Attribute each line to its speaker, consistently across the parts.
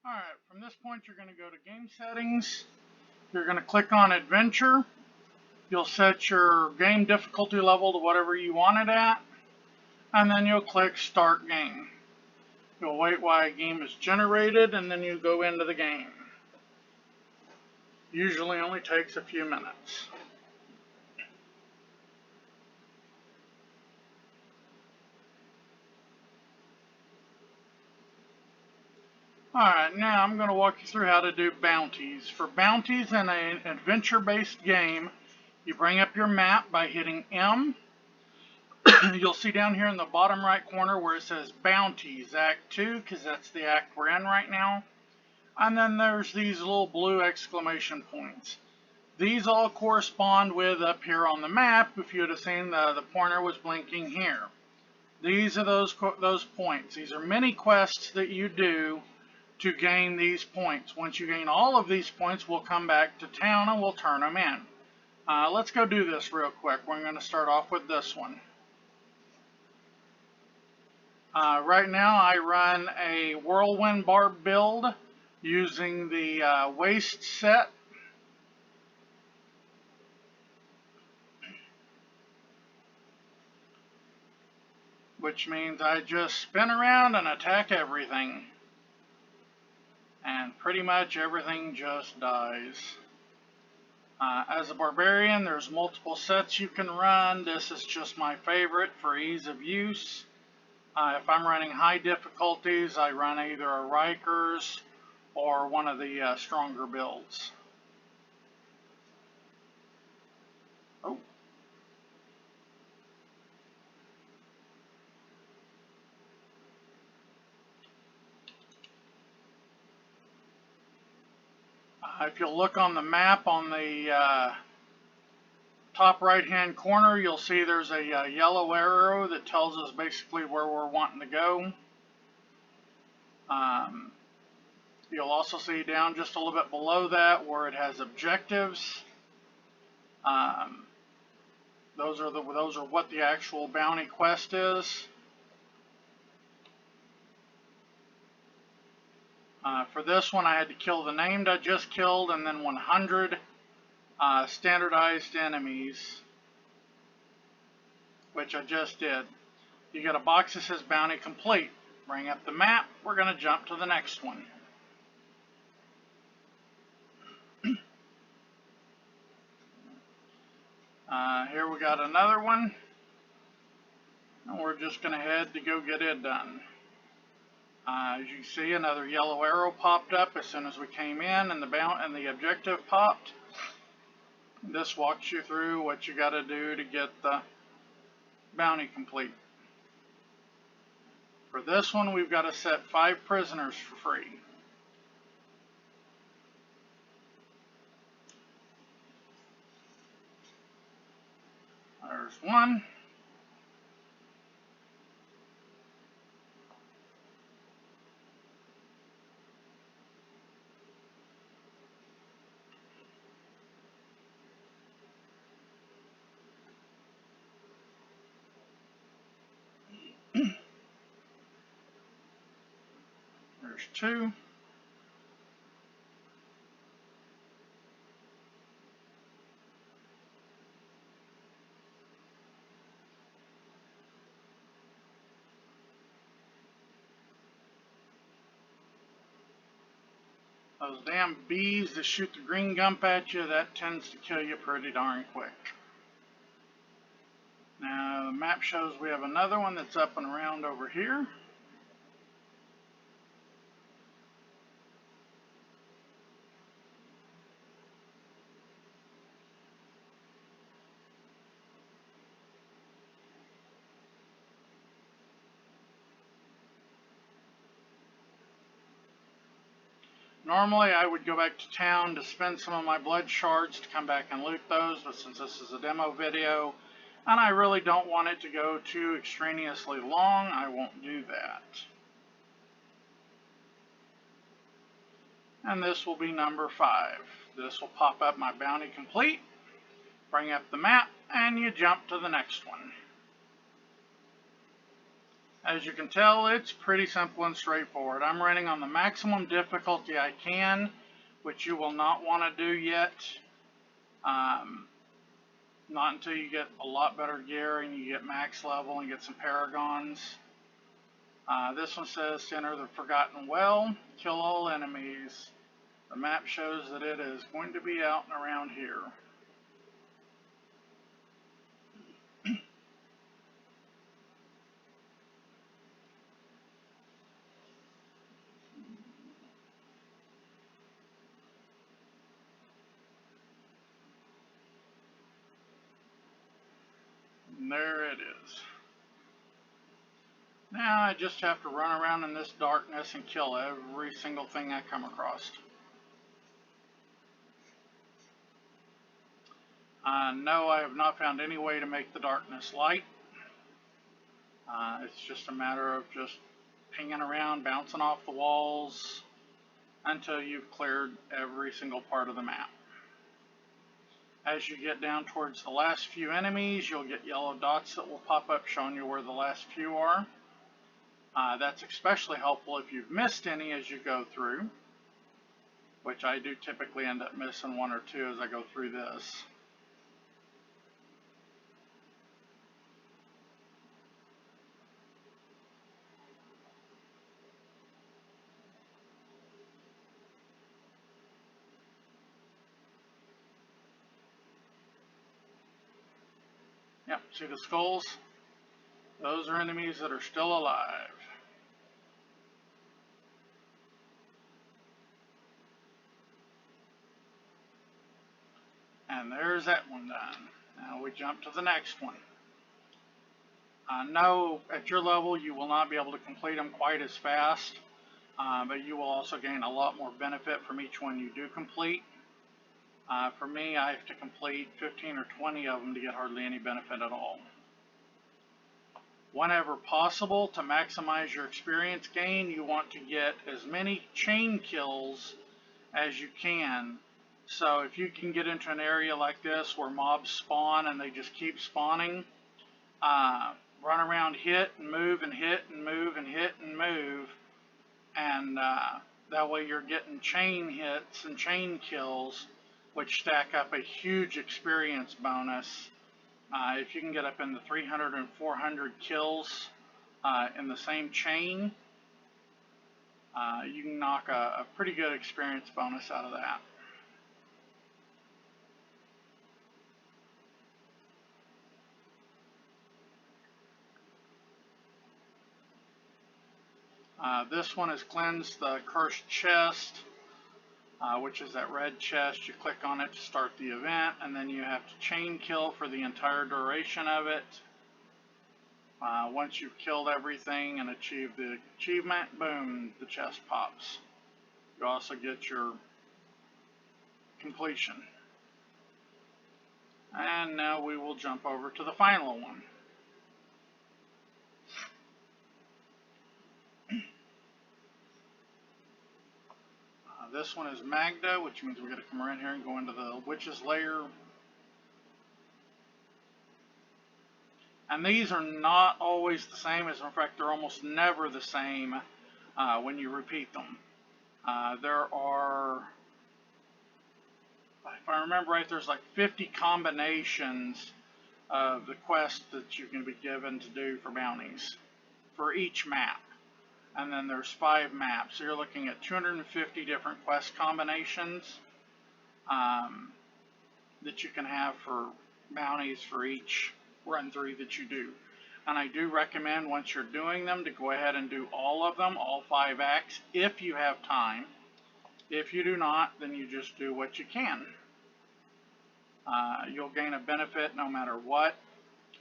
Speaker 1: Alright, from this point you're going to go to Game Settings. You're going to click on Adventure. You'll set your game difficulty level to whatever you want it at. And then you'll click Start Game. You'll wait while a game is generated and then you go into the game. Usually only takes a few minutes. Alright, now I'm going to walk you through how to do bounties. For bounties in an adventure-based game, you bring up your map by hitting M. You'll see down here in the bottom right corner where it says Bounties, Act 2, because that's the act we're in right now. And then there's these little blue exclamation points. These all correspond with up here on the map. If you would have seen the pointer was blinking here. These are those points. These are mini quests that you do to gain these points. Once you gain all of these points, we'll come back to town and we'll turn them in. Let's go do this real quick. We're going to start off with this one. Right now I run a whirlwind barb build using the waist set. Which means I just spin around and attack everything. And pretty much everything just dies. As a barbarian, there's multiple sets you can run. This is just my favorite for ease of use. If I'm running high difficulties, I run either a Rikers or one of the stronger builds. Oh. If you'll look on the map on the top right hand corner, you'll see there's a yellow arrow that tells us basically where we're wanting to go. You'll also see down just a little bit below that where it has objectives. Those are what the actual bounty quest is. For this one, I had to kill the named I just killed and then 100 standardized enemies, which I just did. You get a box that says bounty complete. Bring up the map. We're going to jump to the next one. Here we got another one, and we're just going to head to go get it done. As you can see, another yellow arrow popped up as soon as we came in, and the objective popped. This walks you through what you got to do to get the bounty complete. For this one, we've got to set 5 prisoners for free. There's one. There's 2. Those damn bees that shoot the green gump at you, that tends to kill you pretty darn quick. Now the map shows we have another one that's up and around over here. Normally I would go back to town to spend some of my blood shards to come back and loot those, but since this is a demo video and I really don't want it to go too extraneously long, I won't do that. And this will be number 5. This will pop up my bounty complete, bring up the map, and you jump to the next one. As you can tell, it's pretty simple and straightforward. I'm running on the maximum difficulty I can, which you will not want to do yet. Not until you get a lot better gear and you get max level and get some paragons. This one says to enter the Forgotten Well, kill all enemies. The map shows that it is going to be out and around here. And there it is. Now I just have to run around in this darkness and kill every single thing I come across. No, I have not found any way to make the darkness light. It's just a matter of just pinging around, bouncing off the walls until you've cleared every single part of the map. As you get down towards the last few enemies, you'll get yellow dots that will pop up showing you where the last few are. That's especially helpful if you've missed any as you go through, which I do typically end up missing one or two as I go through this. Yep, see the skulls? Those are enemies that are still alive. And there's that one done. Now we jump to the next one. No, at your level you will not be able to complete them quite as fast, but you will also gain a lot more benefit from each one you do complete. For me, I have to complete 15 or 20 of them to get hardly any benefit at all. Whenever possible, to maximize your experience gain, you want to get as many chain kills as you can. So if you can get into an area like this where mobs spawn and they just keep spawning, run around, hit and move and hit and move and hit and move, and that way you're getting chain hits and chain kills, which stack up a huge experience bonus. If you can get up in the 300 and 400 kills in the same chain, you can knock a pretty good experience bonus out of that. This one is cleanse the cursed chest, which is that red chest. You click on it to start the event, and then you have to chain kill for the entire duration of it. Once you've killed everything and achieved the achievement, boom, the chest pops. You also get your completion. And now we will jump over to the final one. This one is Magda, which means we're going to come around here and go into the witch's lair. And these are not always the same. As a matter of fact, they're almost never the same when you repeat them. There are, if I remember right, there's like 50 combinations of the quest that you can be given to do for bounties for each map. And then there's 5 maps. So you're looking at 250 different quest combinations that you can have for bounties for each run through that you do. And I do recommend once you're doing them to go ahead and do all of them, all 5 acts, if you have time. If you do not, then you just do what you can. You'll gain a benefit no matter what.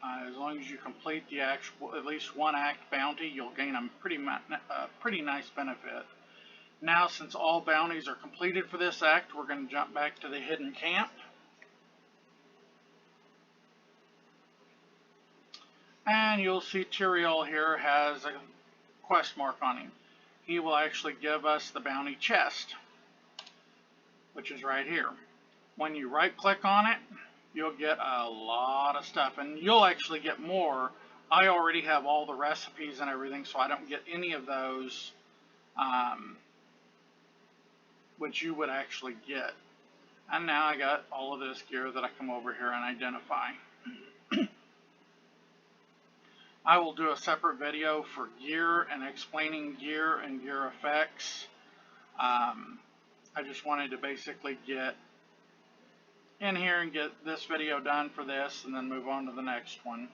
Speaker 1: As long as you complete the actual, at least one act bounty, you'll gain a pretty nice benefit. Now, since all bounties are completed for this act, we're going to jump back to the hidden camp. And you'll see Tyrael here has a quest mark on him. He will actually give us the bounty chest, which is right here. When you right click on it, you'll get a lot of stuff, and you'll actually get more I already have all the recipes and everything, so I don't get any of those, which you would actually get. And now I got all of this gear that I come over here and identify. I will do a separate video for gear and explaining gear and gear effects. I just wanted to basically get in here and get this video done for this and then move on to the next one.